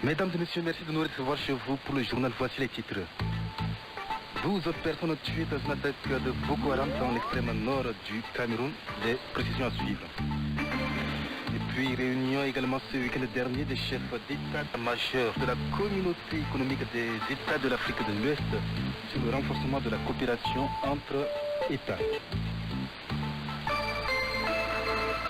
Mesdames et messieurs, merci de nous recevoir chez vous pour le journal. Voici les titres. 12 autres personnes tuées dans une attaque de Boko Haram dans l'extrême nord du Cameroun. Des précisions à suivre. Et puis, réunion également ce week-end dernier des chefs d'État majeurs de la communauté économique des États de l'Afrique de l'Ouest sur le renforcement de la coopération entre États.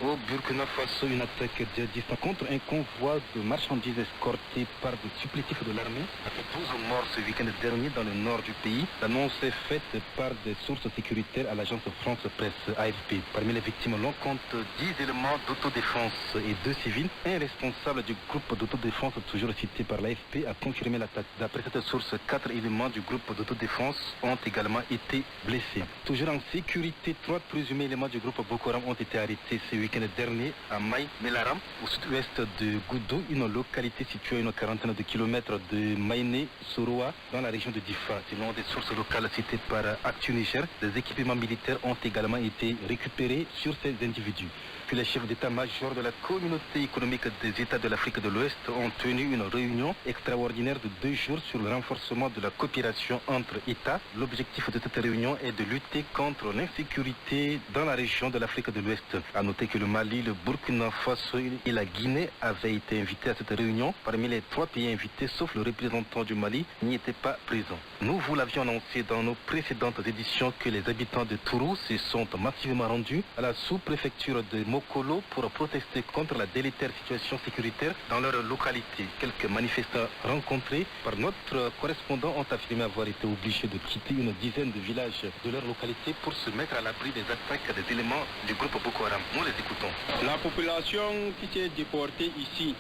Au Burkina Faso, une attaque djihadiste contre un convoi de marchandises escorté par des supplétifs de l'armée a fait 12 morts ce week-end dernier dans le nord du pays. L'annonce est faite par des sources sécuritaires à l'agence France Presse AFP. Parmi les victimes, l'on compte 10 éléments d'autodéfense et 2 civils. Un responsable du groupe d'autodéfense, toujours cité par l'AFP, a confirmé l'attaque. D'après cette source, 4 éléments du groupe d'autodéfense ont également été blessés. Toujours en sécurité, 3 présumés éléments du groupe Boko Haram ont été arrêtés ce week-end dernier à Maï Melaram, au sud-ouest de Goudou, une localité située à une quarantaine de kilomètres de Maïné Soroa, dans la région de Difa. Selon des sources locales citées par Actu Niger, des équipements militaires ont également été récupérés sur ces individus. Puis les chefs d'état-major de la communauté économique des États de l'Afrique de l'Ouest ont tenu une réunion extraordinaire de 2 jours sur le renforcement de la coopération entre États. L'objectif de cette réunion est de lutter contre l'insécurité dans la région de l'Afrique de l'Ouest. À noter que le Mali, le Burkina Faso et la Guinée avaient été invités à cette réunion. Parmi les 3 pays invités, sauf le représentant du Mali, n'y était pas présent. Nous vous l'avions annoncé dans nos précédentes éditions que les habitants de Tourou se sont massivement rendus à la sous-préfecture de Mokolo pour protester contre la délétère situation sécuritaire dans leur localité. Quelques manifestants rencontrés par notre correspondant ont affirmé avoir été obligés de quitter une dizaine de villages de leur localité pour se mettre à l'abri des attaques des éléments du groupe Boko Haram. Nous les écoutons. La population qui s'est déportée ici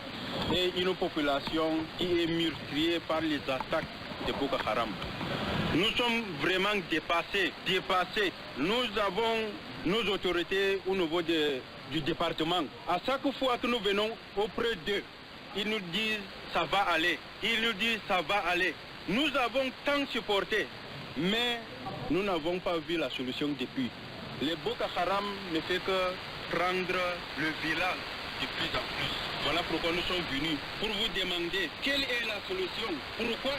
est une population qui est meurtriée par les attaques de Boko Haram. Nous sommes vraiment dépassés. Nous avons nos autorités au niveau du département. À chaque fois que nous venons auprès d'eux, ils nous disent ça va aller. Nous avons tant supporté, mais nous n'avons pas vu la solution depuis. Les Boko Haram ne fait que prendre le village de plus en plus. Voilà pourquoi nous sommes venus pour vous demander quelle est la solution. Pourquoi